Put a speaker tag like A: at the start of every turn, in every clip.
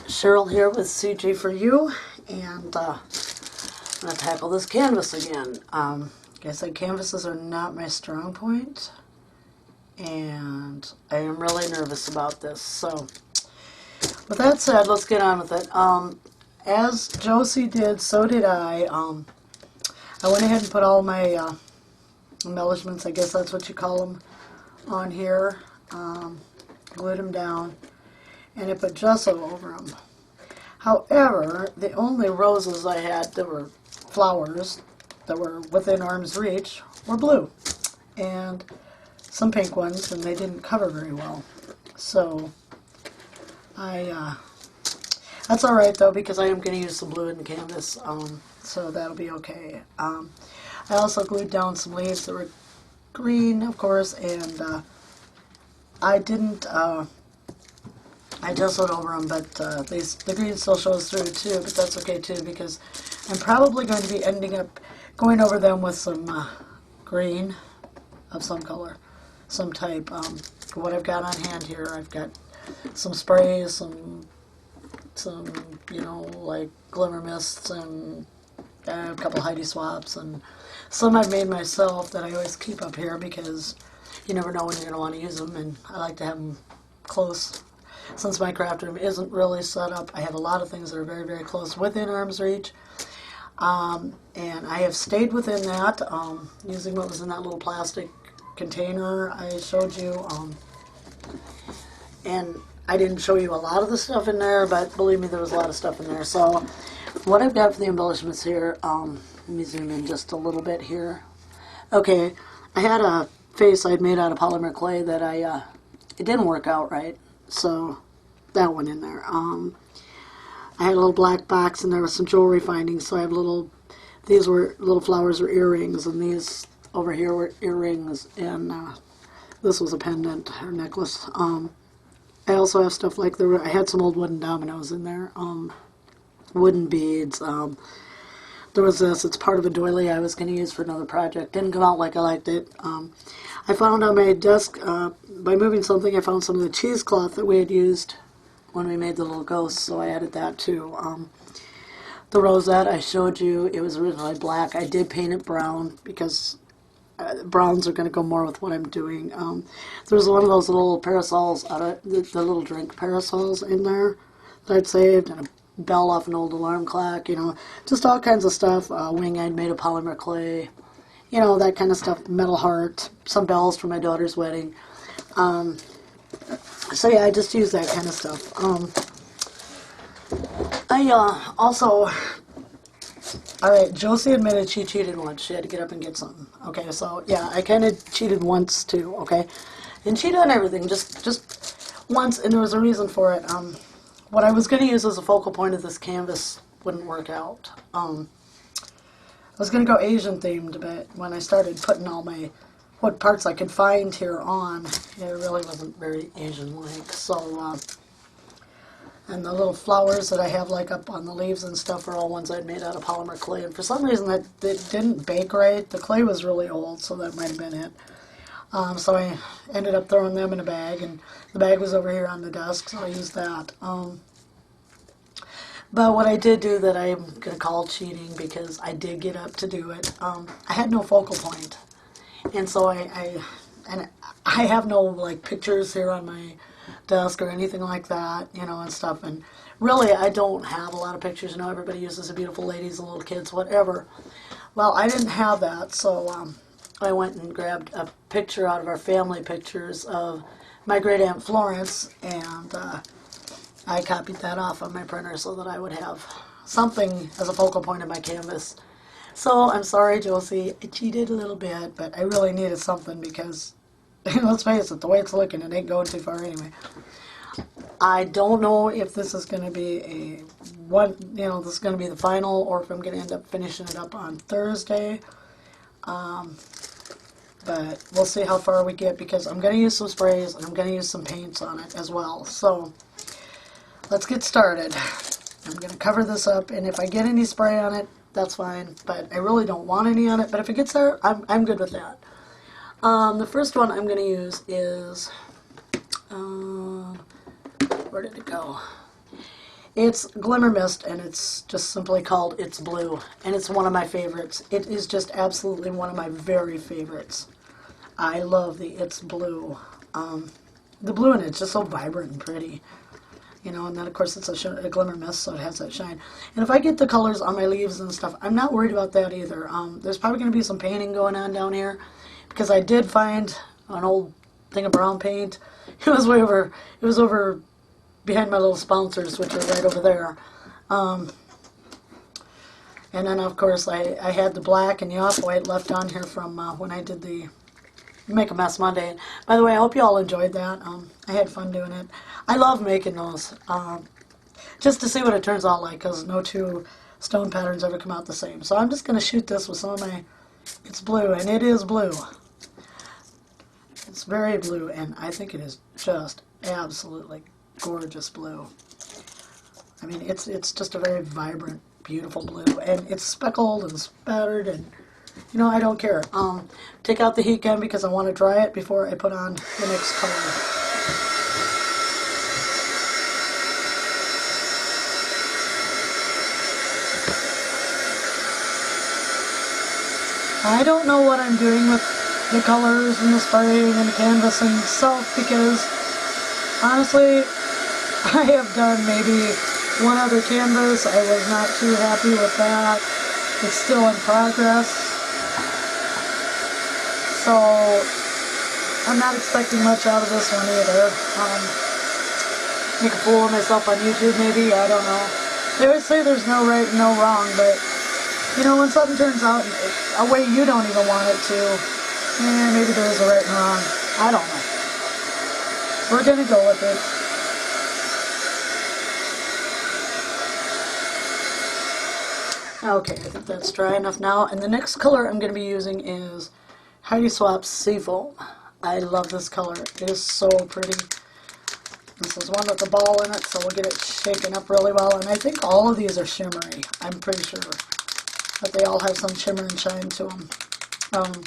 A: Cheryl here with CG for You, and I'm going to tackle this canvas again. Like I said, canvases are not my strong point, and I am really nervous about this. So, with that said, let's get on with it. As Josie did, so did I. I went ahead and put all my embellishments, I guess that's what you call them, on here. Glued them down, and I put gesso over them. However, the only roses I had that were flowers that were within arm's reach were blue, and some pink ones, and they didn't cover very well. So that's all right though, because I am going to use some blue in the canvas, so that'll be okay. I also glued down some leaves that were green, of course, and I didn't. I gessoed over them, but the green still shows through too, but that's okay too, because I'm probably going to be ending up going over them with some green of some color, some type. What I've got on hand here, I've got some sprays, some you know, like glimmer mists, and a couple Heidi swaps, and some I've made myself that I always keep up here because you never know when you're going to want to use them, and I like to have them close. Since my craft room isn't really set up, I have a lot of things that are very, very close within arm's reach. And I have stayed within that, using what was in that little plastic container I showed you. And I didn't show you a lot of the stuff in there, but believe me, there was a lot of stuff in there. So what I've got for the embellishments here, let me zoom in just a little bit here. Okay, I had a face I'd made out of polymer clay that it didn't work out right. So that went in there. I had a little black box and there was some jewelry findings. So I have these were little flowers or earrings, and these over here were earrings, and this was a pendant or necklace. I also have stuff like I had some old wooden dominoes in there, wooden beads. There was this. It's part of a doily I was going to use for another project. Didn't come out like I liked it. I found on my desk, by moving something, I found some of the cheesecloth that we had used when we made the little ghosts, so I added that too. The rosette I showed you, it was originally black. I did paint it brown because browns are going to go more with what I'm doing. There was one of those little parasols, out of the little drink parasols in there that I'd saved, and a bell off an old alarm clock, you know, just all kinds of stuff. Wing I'd made of polymer clay, you know, that kind of stuff. Metal heart, some bells for my daughter's wedding. So yeah, I just use that kind of stuff. I also, alright, Josie admitted she cheated once. She had to get up and get something. Okay, so yeah, I kind of cheated once too, okay? And cheated on everything, just once, and there was a reason for it. What I was going to use as a focal point of this canvas wouldn't work out. I was going to go Asian themed, but when I started putting all what parts I could find here on, it really wasn't very Asian-like. So, and the little flowers that I have like up on the leaves and stuff are all ones I'd made out of polymer clay. And for some reason it didn't bake right. The clay was really old, so that might have been it. So I ended up throwing them in a bag, and the bag was over here on the desk, so I used that. But what I did do that I'm going to call cheating, because I did get up to do it, I had no focal point. And so I have no like pictures here on my desk or anything like that, you know, and stuff. And really, I don't have a lot of pictures. You know, everybody uses the beautiful ladies and little kids, whatever. Well, I didn't have that, so I went and grabbed a picture out of our family pictures of my great Aunt Florence, and I copied that off on my printer so that I would have something as a focal point of my canvas. So I'm sorry, Josie, I cheated a little bit, but I really needed something because, let's face it, the way it's looking, it ain't going too far anyway. I don't know if this is going to be this is going to be the final, or if I'm going to end up finishing it up on Thursday. But we'll see how far we get, because I'm going to use some sprays and I'm going to use some paints on it as well. So let's get started. I'm going to cover this up, and if I get any spray on it, that's fine, but I really don't want any on it. But if it gets there, I'm good with that. The first one I'm going to use is, where did it go? It's Glimmer Mist, and it's just simply called It's Blue, and it's one of my favorites. It is just absolutely one of my very favorites. I love the It's Blue. The blue in it's just so vibrant and pretty. You know, and then of course it's a Glimmer Mist, so it has that shine. And if I get the colors on my leaves and stuff, I'm not worried about that either. There's probably going to be some painting going on down here, because I did find an old thing of brown paint. It was way over, it was over behind my little sponsors, which are right over there. And then of course I had the black and the off-white left on here from when I did the Make a Mess Monday. By the way, I hope you all enjoyed that. I had fun doing it. I love making those, just to see what it turns out like, because no two stone patterns ever come out the same. So I'm just going to shoot this with some of my, it's blue, and it is blue. It's very blue, and I think it is just absolutely gorgeous blue. I mean, it's just a very vibrant, beautiful blue, and it's speckled and spattered, and you know, I don't care. Take out the heat gun because I want to dry it before I put on the next color. I don't know what I'm doing with the colors and the spraying and the canvas and stuff, because honestly, I have done maybe one other canvas. I was not too happy with that. It's still in progress. So I'm not expecting much out of this one either. Make a fool of myself on YouTube maybe, I don't know. They always say there's no right and no wrong, but you know, when something turns out a way you don't even want it to, maybe there is a right and wrong. I don't know. We're gonna go with it. Okay, I think that's dry enough now. And the next color I'm going to be using is Heidi Swapp's Seafoam. I love this color. It is so pretty. This is one with the ball in it, so we'll get it shaken up really well. And I think all of these are shimmery. I'm pretty sure that they all have some shimmer and shine to them.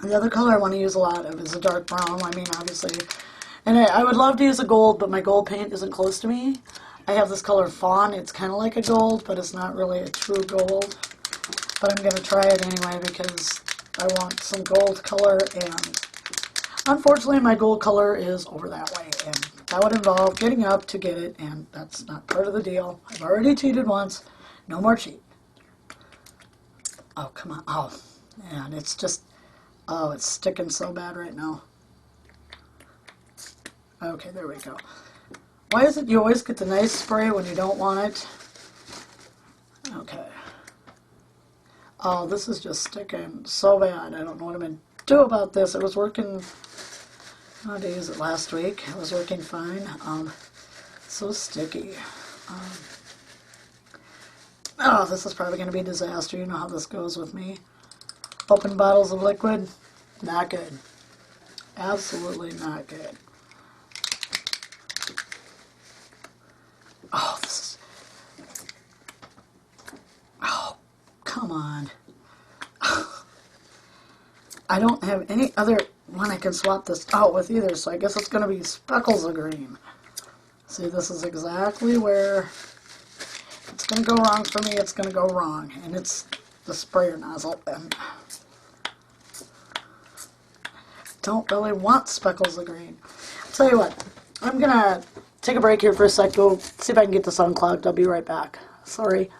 A: The other color I want to use a lot of is a dark brown. I mean, obviously. And I would love to use a gold, but my gold paint isn't close to me. I have this color Fawn. It's kind of like a gold, but it's not really a true gold. But I'm going to try it anyway because I want some gold color, and unfortunately my gold color is over that way, and that would involve getting up to get it, and that's not part of the deal. I've already cheated once. No more cheat. Oh, come on. Oh, man, it's just, oh, it's sticking so bad right now. Okay, there we go. Why is it you always get the nice spray when you don't want it? Okay. Oh, this is just sticking so bad. I don't know what I'm going to do about this. It was working, how did I use it last week? It was working fine. So sticky. Oh, this is probably going to be a disaster. You know how this goes with me. Open bottles of liquid, not good. Absolutely not good. Oh, this is... Oh, come on. I don't have any other one I can swap this out with either, so I guess it's going to be Speckles of Green. See, this is exactly where it's going to go wrong for me. It's going to go wrong, and it's the sprayer nozzle. And don't really want Speckles of Green. I'll tell you what, I'm going to take a break here for a sec, go see if I can get this unclogged. I'll be right back. Sorry.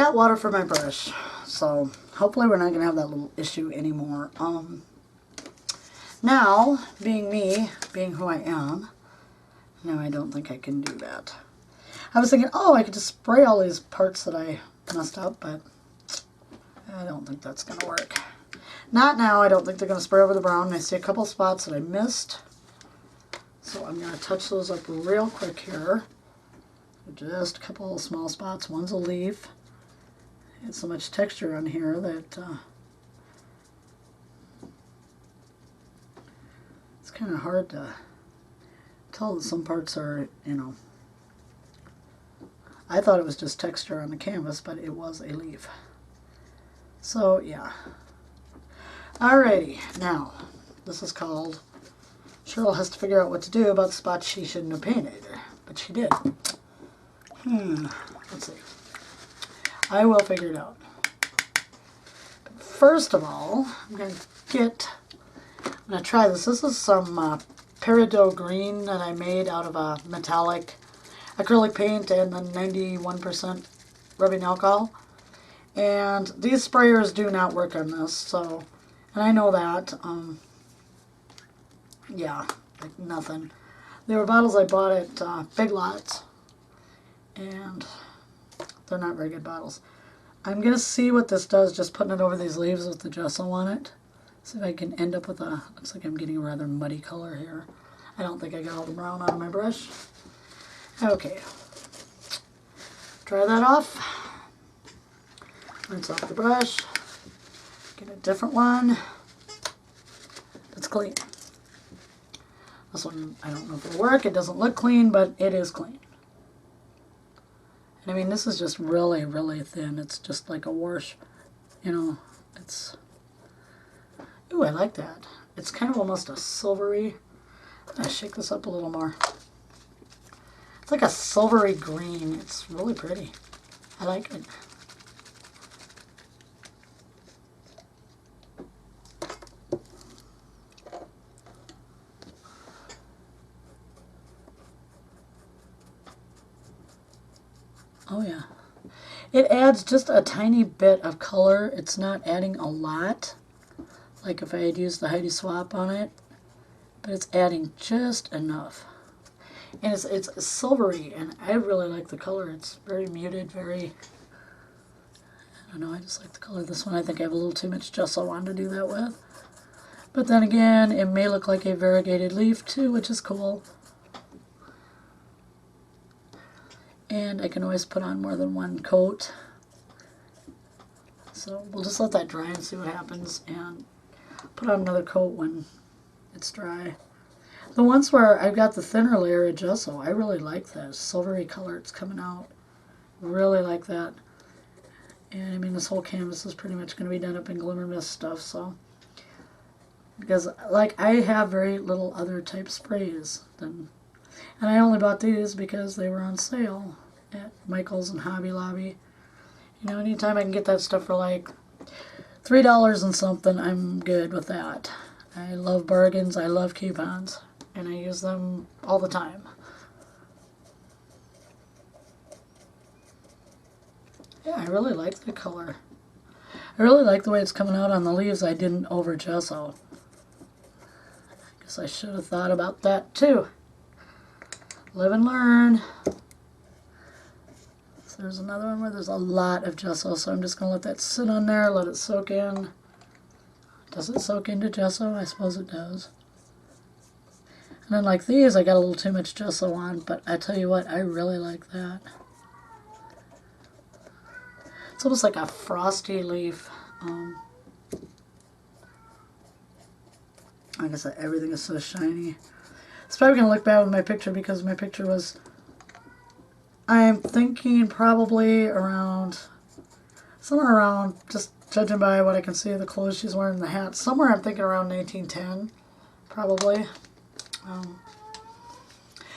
A: got water for my brush, so hopefully we're not going to have that little issue anymore. Now, being me, being who I am, no, I don't think I can do that. I was thinking, oh, I could just spray all these parts that I messed up, but I don't think that's going to work. Not now. I don't think they're going to spray over the brown. I see a couple spots that I missed, so I'm going to touch those up real quick here. Just a couple of small spots. One's a leaf. It's so much texture on here that it's kind of hard to tell that some parts are, you know, I thought it was just texture on the canvas, but it was a leaf. So, yeah. Alrighty, now, this is called, Cheryl has to figure out what to do about the spots she shouldn't have painted, but she did. Let's see. I will figure it out. But first of all, I'm going to try this. This is some peridot green that I made out of a metallic acrylic paint and then 91% rubbing alcohol. And these sprayers do not work on this, so, and I know that. Yeah, like nothing. They were bottles I bought at Big Lots, and they're not very good bottles. I'm going to see what this does, just putting it over these leaves with the gesso on it. See if I can end up with a, looks like I'm getting a rather muddy color here. I don't think I got all the brown on my brush. Okay. Dry that off. Rinse off the brush. Get a different one. That's clean. This one, I don't know if it'll work. It doesn't look clean, but it is clean. And I mean, this is just really, really thin. It's just like a wash, you know, it's, ooh, I like that. It's kind of almost a silvery, I shake this up a little more. It's like a silvery green. It's really pretty. I like it. Oh yeah. It adds just a tiny bit of color. It's not adding a lot, like if I had used the Heidi Swap on it, but it's adding just enough. And it's silvery, and I really like the color. It's very muted, very, I don't know, I just like the color of this one. I think I have a little too much gesso on to do that with. But then again, it may look like a variegated leaf too, which is cool. And I can always put on more than one coat. So we'll just let that dry and see what happens, and put on another coat when it's dry. The ones where I've got the thinner layer of gesso, I really like that silvery color it's coming out. Really like that. And I mean, this whole canvas is pretty much going to be done up in Glimmer Mist stuff, so. Because, like, I have very little other type sprays than, and I only bought these because they were on sale at Michael's and Hobby Lobby. You know, anytime I can get that stuff for like $3 and something, I'm good with that. I love bargains, I love coupons, and I use them all the time. Yeah, I really like the color. I really like the way it's coming out on the leaves. I didn't over gesso. I guess I should have thought about that too. Live and learn. So there's another one where there's a lot of gesso, so I'm just going to let that sit on there, let it soak in. Does it soak into gesso? I suppose it does. And then like these, I got a little too much gesso on, but I tell you what, I really like that. It's almost like a frosty leaf. Like I said, everything is so shiny. It's probably going to look bad with my picture because my picture was, I'm thinking probably around, somewhere around, just judging by what I can see of the clothes she's wearing and the hat, somewhere I'm thinking around 1910, probably.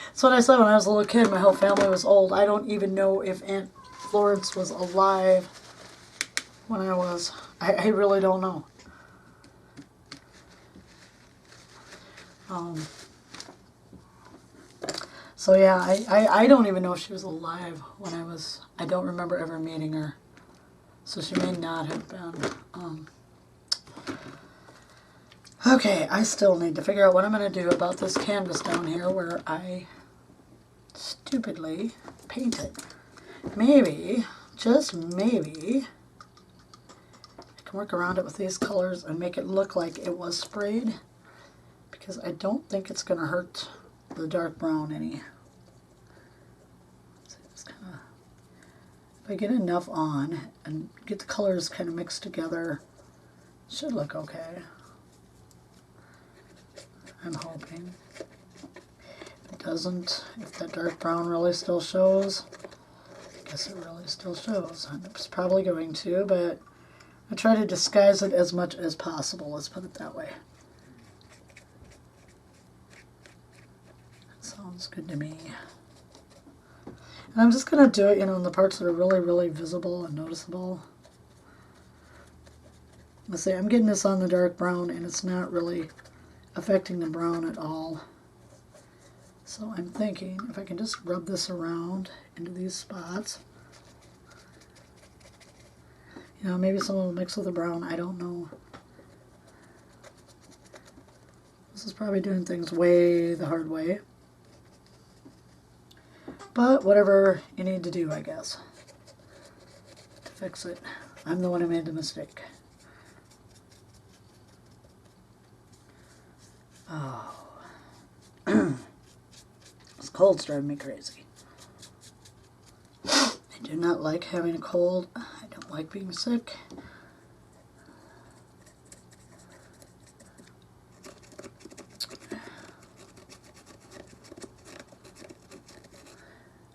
A: That's what I said when I was a little kid. My whole family was old. I don't even know if Aunt Florence was alive when I was. I really don't know. So yeah, I don't even know if she was alive when I was. I don't remember ever meeting her. So she may not have been. Okay, I still need to figure out what I'm going to do about this canvas down here where I stupidly painted. Maybe, just maybe, I can work around it with these colors and make it look like it was sprayed, because I don't think it's going to hurt the dark brown any. So just kinda, if I get enough on and get the colors kind of mixed together, it should look okay. I'm hoping. If it doesn't, if that dark brown really still shows, I guess it really still shows. And it's probably going to, but I try to disguise it as much as possible, let's put it that way. That sounds good to me. And I'm just going to do it, in the parts that are really, really visible and noticeable. Let's say I'm getting this on the dark brown and it's not really affecting the brown at all. So I'm thinking if I can just rub this around into these spots. Maybe some will mix with the brown, I don't know. This is probably doing things way the hard way. But whatever you need to do, I guess, to fix it. I'm the one who made the mistake. Oh. This cold's driving me crazy. I do not like having a cold. I don't like being sick.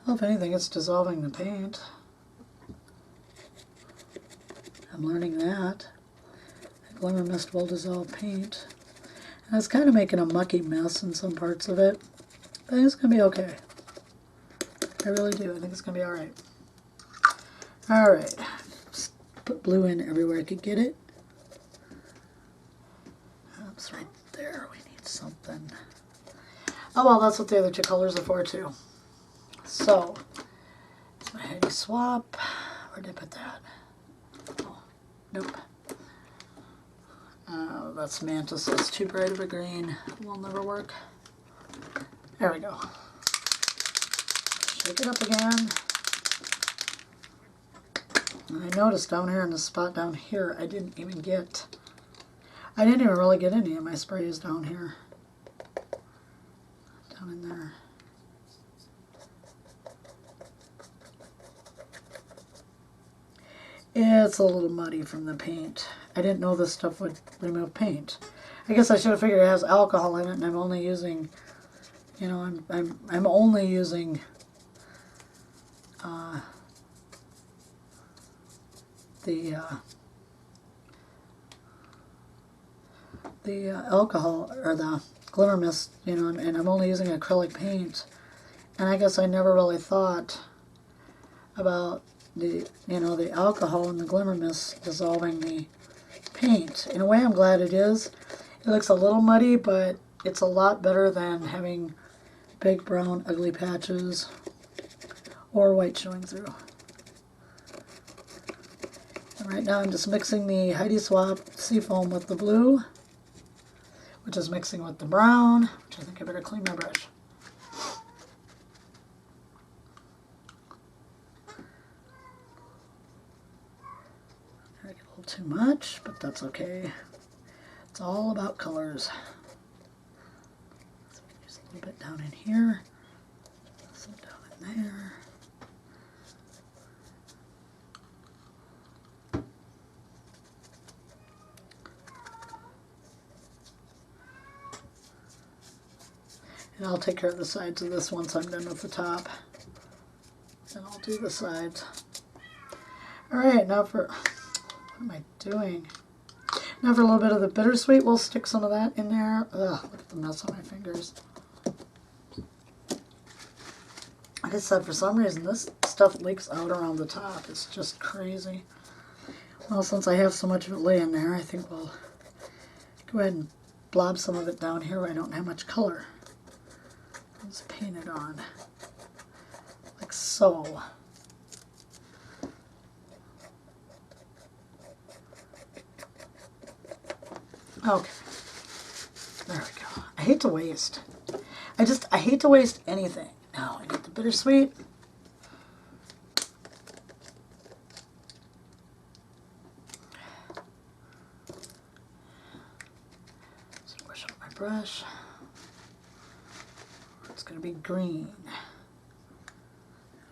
A: Well, if anything, it's dissolving the paint. I'm learning that. The glimmer mist will dissolve paint. And it's kind of making a mucky mess in some parts of it. But I think it's going to be okay. I really do. I think it's going to be alright. Alright. Just put blue in everywhere I could get it. Oops, right there. We need something. Oh, well, that's what the other two colors are for, too. So, it's my heady swap. Where did I put that? Oh, nope. That's Mantis. That's too bright of a green. It will never work. There we go. Shake it up again. And I noticed down here in the spot down here, I didn't even really get any of my sprays down here. Down in there. It's a little muddy from the paint. I didn't know this stuff would remove paint. I guess I should have figured it has alcohol in it, and I'm only using, I'm only using the alcohol or the glimmer mist, and I'm only using acrylic paint. And I guess I never really thought about the alcohol and the glimmer mist dissolving the paint. In a way, I'm glad it is. It looks a little muddy, but it's a lot better than having big brown ugly patches or white showing through. And right now I'm just mixing the Heidi Swap Seafoam with the blue, which is mixing with the brown, which I think I better clean my brush. Too much, but that's okay. It's all about colors. So use a little bit down in here, some down in there. And I'll take care of the sides of this once I'm done with the top. Then I'll do the sides. Alright, now for... What am I doing? Now for a little bit of the bittersweet, we'll stick some of that in there. Ugh, look at the mess on my fingers. Like I said, for some reason this stuff leaks out around the top. It's just crazy. Well, since I have so much of it laying there, I think we'll go ahead and blob some of it down here where I don't have much color. Let's paint it on. Like so. Okay, there we go. I hate to waste. I hate to waste anything. Now I get the bittersweet. So brush out my brush. It's going to be green.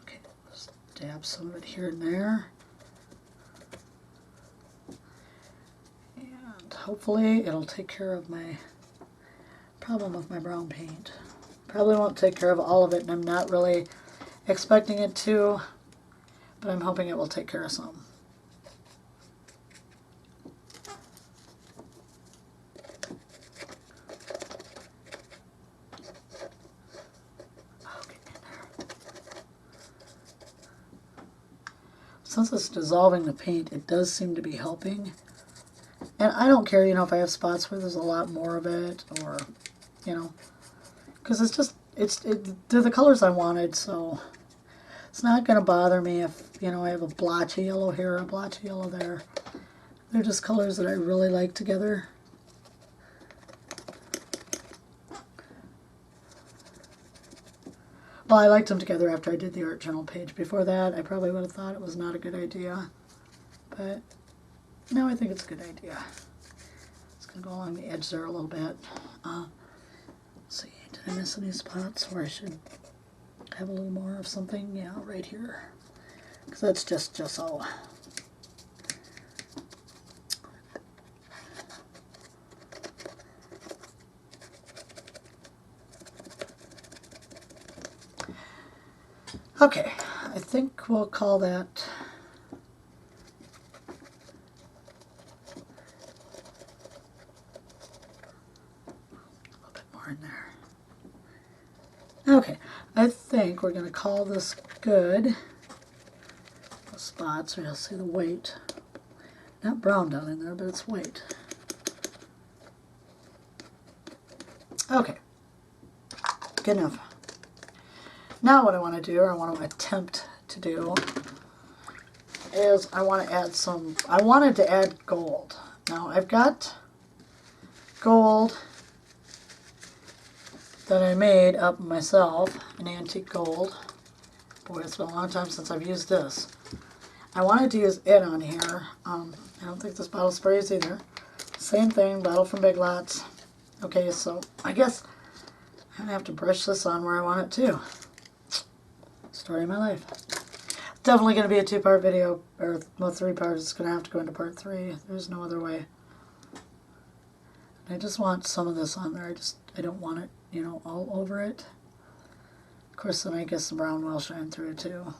A: Okay, just dab some of it here and there. And hopefully it'll take care of my problem with my brown paint. Probably won't take care of all of it, and I'm not really expecting it to, but I'm hoping it will take care of some. Since it's dissolving the paint, it does seem to be helping. And I don't care, you know, if I have spots where there's a lot more of it, or, you know, because it's just, they're the colors I wanted, so it's not going to bother me if, you know, I have a blotchy yellow here, a blotchy yellow there. They're just colors that I really like together. Well, I liked them together after I did the art journal page. Before that, I probably would have thought it was not a good idea. But now I think it's a good idea. It's going to go along the edge there a little bit. Let's see, did I miss any spots where I should have a little more of something? Yeah, right here. Because that's just so. Okay, I think we'll call that a little bit more in there. Okay, I think we're going to call this good. The spots, or you'll see the white. Not brown down in there, but it's white. Okay, good enough. Now what I want to do, or I want to attempt to do, is I want to add some, I wanted to add gold. Now I've got gold that I made up myself, an antique gold. Boy, it's been a long time since I've used this. I wanted to use it on here. I don't think this bottle sprays either. Same thing, bottle from Big Lots. Okay, so I guess I'm going to have to brush this on where I want it to. Story of my life. Definitely going to be a 2-part video, or well, 3 parts. It's going to have to go into part 3. There's no other way. I just want some of this on there. I don't want it, you know, all over it. Of course, then I guess the brown will shine through too.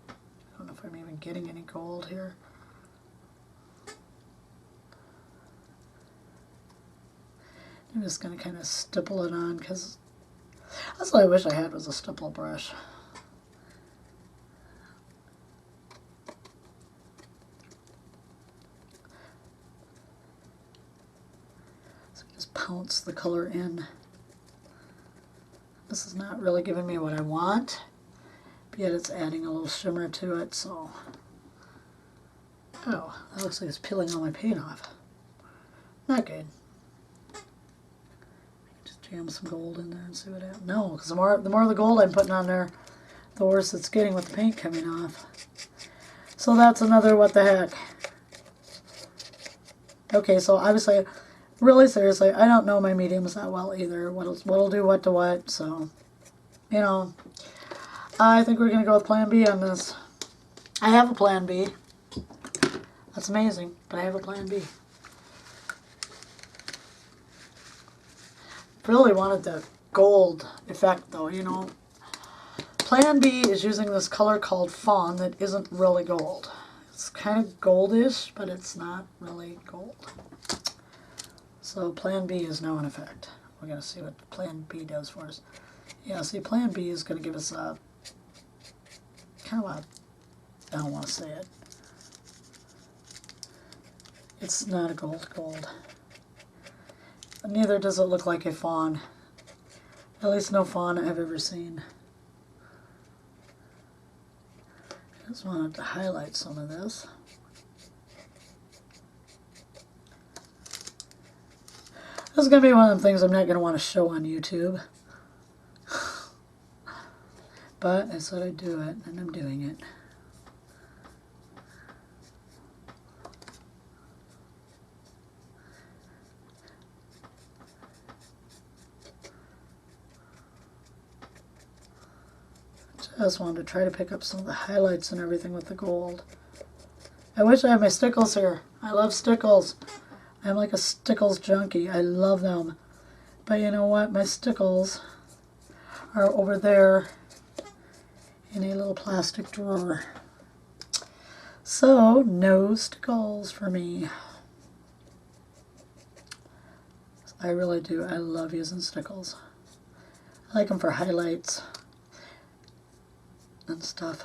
A: I don't know if I'm even getting any gold here. I'm just going to kind of stipple it on, because that's what I wish I had, was a stipple brush. Just pounce the color in. This is not really giving me what I want, but yet it's adding a little shimmer to it, so. Oh, that looks like it's peeling all my paint off. Not good. Just jam some gold in there and see what happens. No, because the more of the gold I'm putting on there, the worse it's getting with the paint coming off. So that's another what the heck. Okay, so obviously, really seriously, I don't know my mediums that well either. What'll do what to what, so, you know, I think we're going to go with plan B on this. I have a plan B. That's amazing, but I have a plan B. Really wanted the gold effect though, you know. Plan B is using this color called fawn that isn't really gold. It's kind of goldish, but it's not really gold. So plan B is now in effect. We're going to see what plan B does for us. Yeah, see, plan B is going to give us a kind of a, I don't want to say it. It's not a gold. Neither does it look like a fawn. At least no fawn I've ever seen. I just wanted to highlight some of this. This is going to be one of the things I'm not going to want to show on YouTube. But I said I'd do it, and I'm doing it. I just wanted to try to pick up some of the highlights and everything with the gold. I wish I had my stickles here. I love stickles. I'm like a stickles junkie. I love them. But you know what? My stickles are over there in a little plastic drawer. So, no stickles for me. I really do. I love using stickles. I like them for highlights and stuff.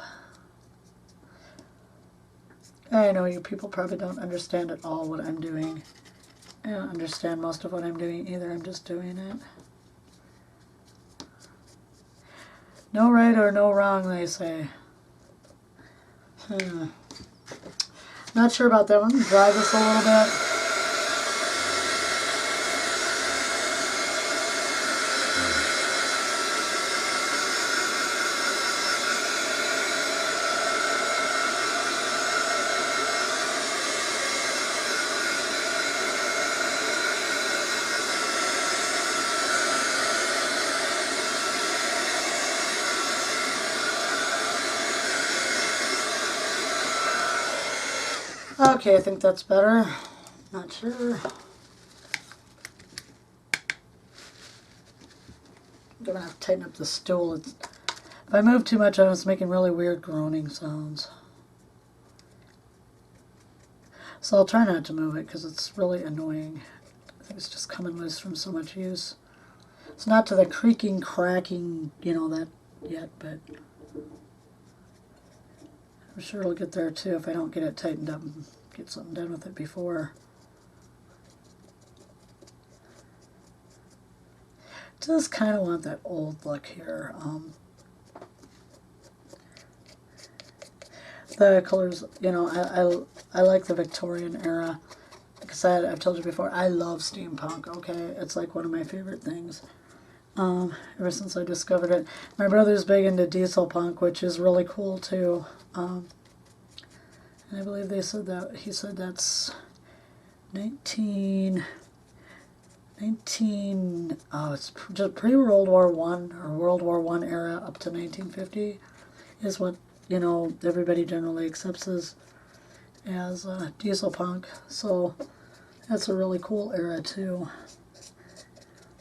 A: I know you people probably don't understand at all what I'm doing. I don't understand most of what I'm doing either. I'm just doing it. No right or no wrong, they say. Not sure about that one. Dry this a little bit. Okay, I think that's better. Not sure. I'm gonna have to tighten up the stool. If I move too much, it's making really weird groaning sounds. So I'll try not to move it because it's really annoying. I think it's just coming loose from so much use. It's not to the creaking, cracking, you know, that yet, but I'm sure it'll get there too if I don't get it tightened up and get something done with it before. Just kind of want that old look here. The colors, you know, I like the Victorian era. Like I said, I've told you before, I love steampunk, okay? It's like one of my favorite things. Ever since I discovered it. My brother's big into diesel punk, which is really cool too. And I believe they said that, he said that's 19, oh, it's just pre-World War I or World War I era up to 1950 is what, you know, everybody generally accepts as diesel punk. So that's a really cool era too.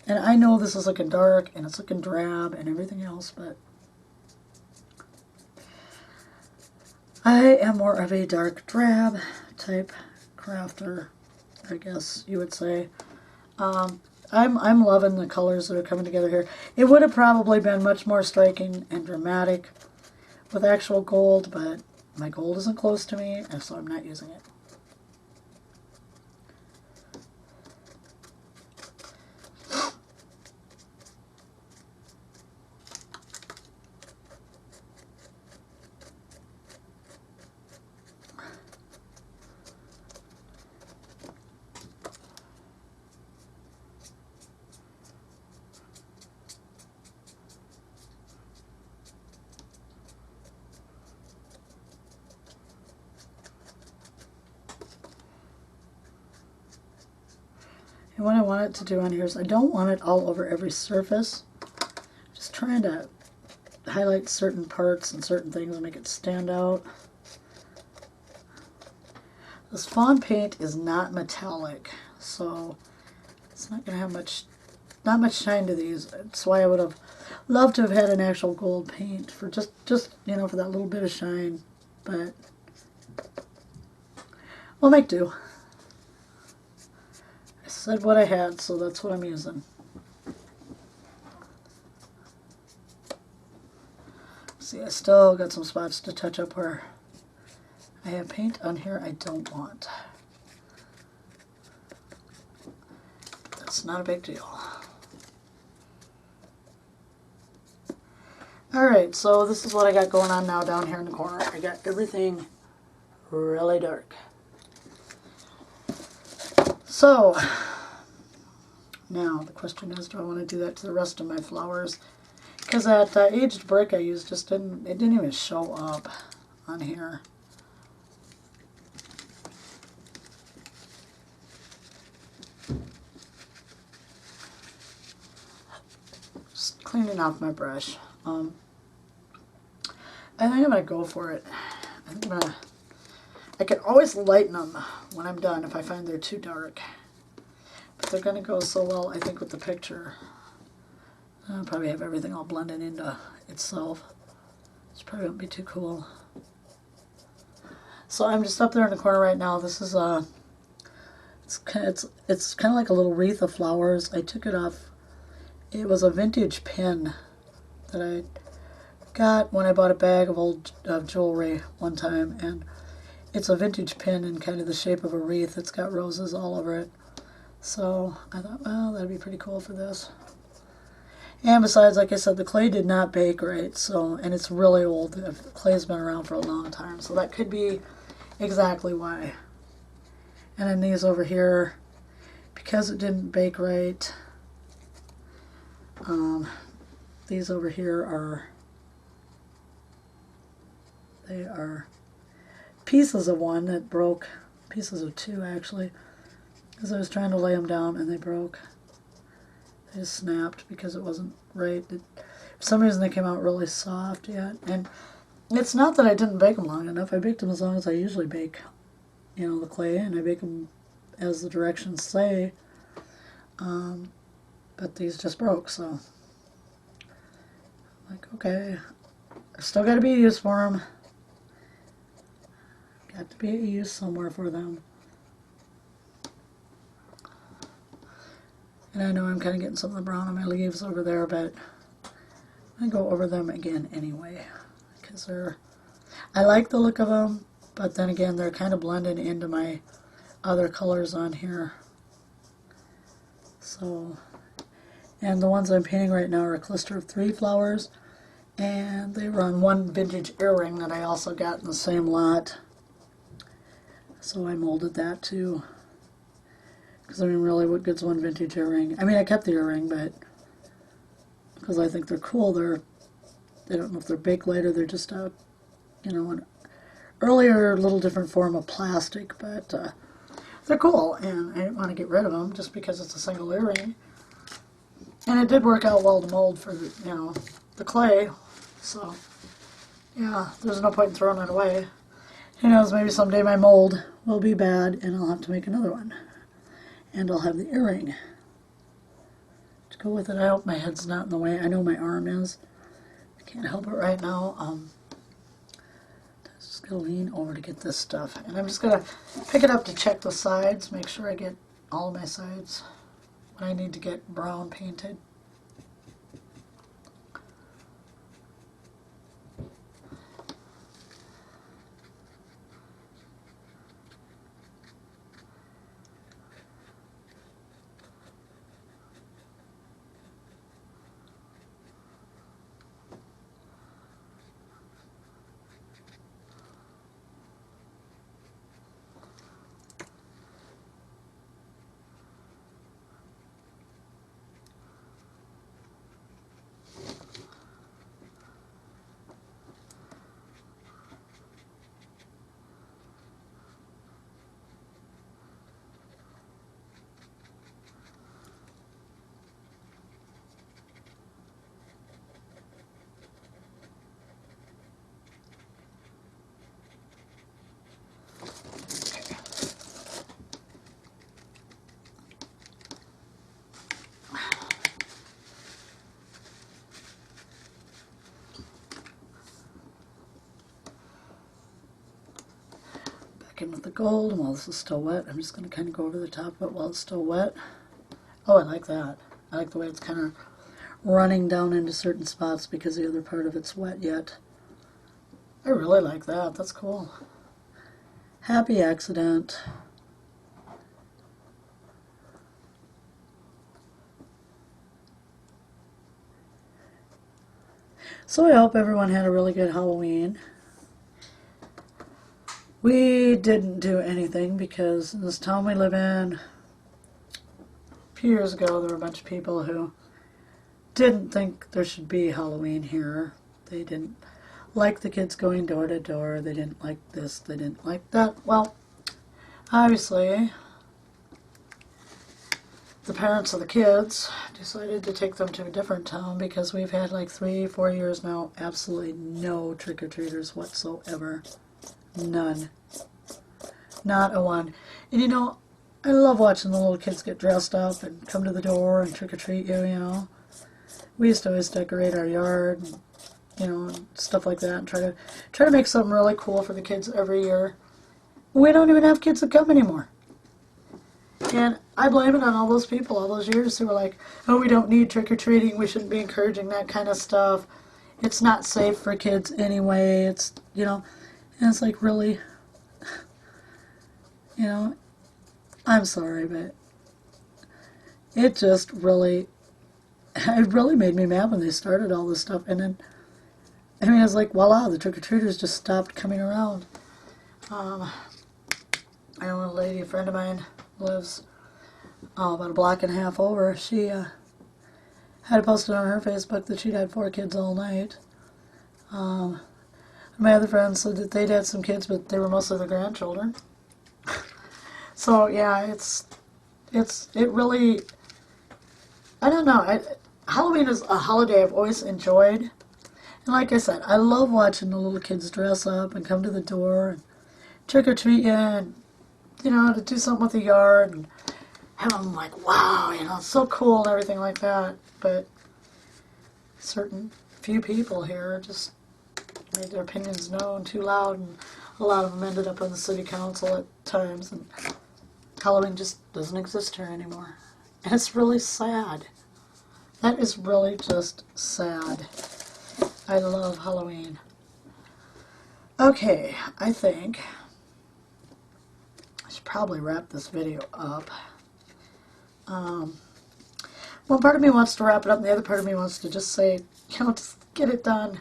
A: And I know this is looking dark and it's looking drab and everything else, but I am more of a dark drab type crafter, I guess you would say. I'm loving the colors that are coming together here. It would have probably been much more striking and dramatic with actual gold, but my gold isn't close to me, and so I'm not using it. And what I want it to do on here is I don't want it all over every surface. Just trying to highlight certain parts and certain things and make it stand out. This fawn paint is not metallic, so it's not going to have not much shine to these. That's why I would have loved to have had an actual gold paint for just you know, for that little bit of shine, but we'll make do. I said what I had, so that's what I'm using. See, I still got some spots to touch up where I have paint on here I don't want. That's not a big deal. Alright, so this is what I got going on now down here in the corner. I got everything really dark. So, Now, the question is, do I want to do that to the rest of my flowers? Because that aged brick I used just didn't even show up on here. Just cleaning off my brush. I think I'm going to go for it. I can always lighten them when I'm done if I find they're too dark. But they're going to go so well, I think, with the picture. I'll probably have everything all blended into itself. It's probably won't be too cool. So I'm just up there in the corner right now. This is it's kind of like a little wreath of flowers. I took it off. It was a vintage pin that I got when I bought a bag of old jewelry one time, and it's a vintage pin in kind of the shape of a wreath. It's got roses all over it. So I thought, well, that'd be pretty cool for this. And besides, like I said, the clay did not bake right, so, and it's really old. The clay's been around for a long time, so that could be exactly why. And then these over here, because it didn't bake right, these over here are, they are pieces of one that broke, pieces of two actually, because I was trying to lay them down and they broke. They just snapped because it wasn't right. For some reason they came out really soft yet. And it's not that I didn't bake them long enough. I baked them as long as I usually bake, you know, the clay, and I bake them as the directions say. But these just broke, so I'm like, okay, there's still got to be a use for them. Got to be a use somewhere for them. And I know I'm kind of getting some of the brown on my leaves over there, but I'm going to go over them again anyway, because I like the look of them, but then again, they're kind of blended into my other colors on here. So, and the ones I'm painting right now are a cluster of 3 flowers, and they were on one vintage earring that I also got in the same lot. So I molded that too. Because I mean, really, what good's one vintage earring? I mean, I kept the earring, but because I think they're cool, they don't know if they're baked later. They're just a, you know, an earlier, little different form of plastic, but they're cool, and I didn't want to get rid of them just because it's a single earring. And it did work out well to mold for the, you know, the clay. So yeah, there's no point in throwing it away. Who knows? Maybe someday my mold will be bad, and I'll have to make another one. And I'll have the earring to go with it. I hope my head's not in the way. I know my arm is. I can't help it right now. Just going to lean over to get this stuff. And I'm just going to pick it up to check the sides, make sure I get all of my sides when I need to get brown painted. In with the gold. While this is still wet, I'm just going to kind of go over the top of it while it's still wet. Oh, I like that. I like the way it's kind of running down into certain spots because the other part of it's wet yet. I really like that. That's cool. Happy accident. So I hope everyone had a really good Halloween. We didn't do anything because in this town we live in, few years ago, there were a bunch of people who didn't think there should be Halloween here. They didn't like the kids going door to door. They didn't like this. They didn't like that. Well, obviously, the parents of the kids decided to take them to a different town because we've had like 3-4 years now absolutely no trick-or-treaters whatsoever. None. Not a one. And you know, I love watching the little kids get dressed up and come to the door and trick-or-treat you, you know. We used to always decorate our yard and, you know, and stuff like that, and try to make something really cool for the kids every year. We don't even have kids that come anymore. And I blame it on all those people, all those years who were like, oh, we don't need trick-or-treating, we shouldn't be encouraging that kind of stuff. It's not safe for kids anyway, it's, you know, and it's like, really? You know, I'm sorry, but it just really, it really made me mad when they started all this stuff. And then, I mean, I was like, voila, the trick-or-treaters just stopped coming around. I know a lady, a friend of mine, lives about a block and a half over. She had posted on her Facebook that she'd had 4 kids all night. My other friends said that they'd had some kids, but they were mostly the grandchildren. So yeah, it really, I don't know. Halloween is a holiday I've always enjoyed, and like I said, I love watching the little kids dress up and come to the door and trick or treat you, and you know, to do something with the yard and have them like, wow, you know, it's so cool and everything like that. But certain few people here just made their opinions known too loud, and a lot of them ended up on the city council at times, and Halloween just doesn't exist here anymore. And it's really sad. That is really just sad. I love Halloween. Okay, I think I should probably wrap this video up. One part of me wants to wrap it up, and the other part of me wants to just say, you know, just get it done.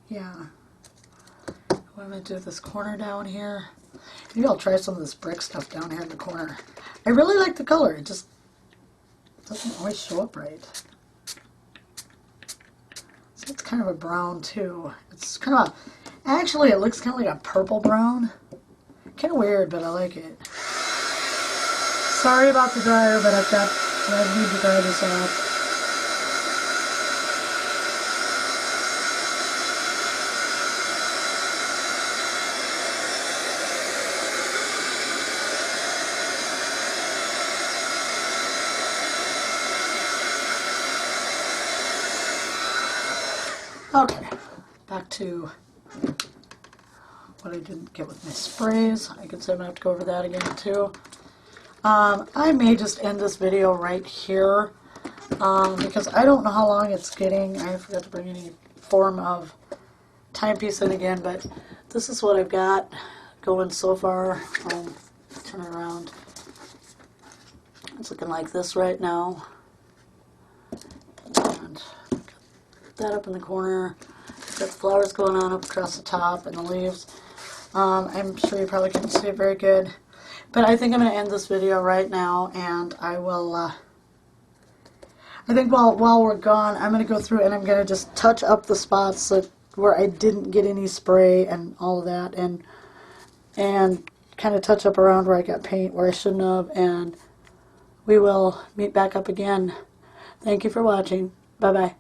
A: Yeah. What am I going to do with this corner down here? Maybe I'll try some of this brick stuff down here in the corner. I really like the color. It just doesn't always show up right. So it's kind of a brown too. It's kind of a, actually it looks kind of like a purple brown. Kind of weird, but I like it. Sorry about the dryer, but I need to dry this off. Okay, back to what I didn't get with my sprays. I can say I'm going to have to go over that again too. I may just end this video right here because I don't know how long it's getting. I forgot to bring any form of timepiece in again, but this is what I've got going so far. I'll turn it around. It's looking like this right now. And that up in the corner. Got flowers going on up across the top and the leaves. I'm sure you probably can't see it very good, but I think I'm going to end this video right now, and I will, I think while we're gone, I'm going to go through and I'm going to just touch up the spots that, where I didn't get any spray and all of that, and kind of touch up around where I got paint where I shouldn't have, and we will meet back up again. Thank you for watching. Bye-bye.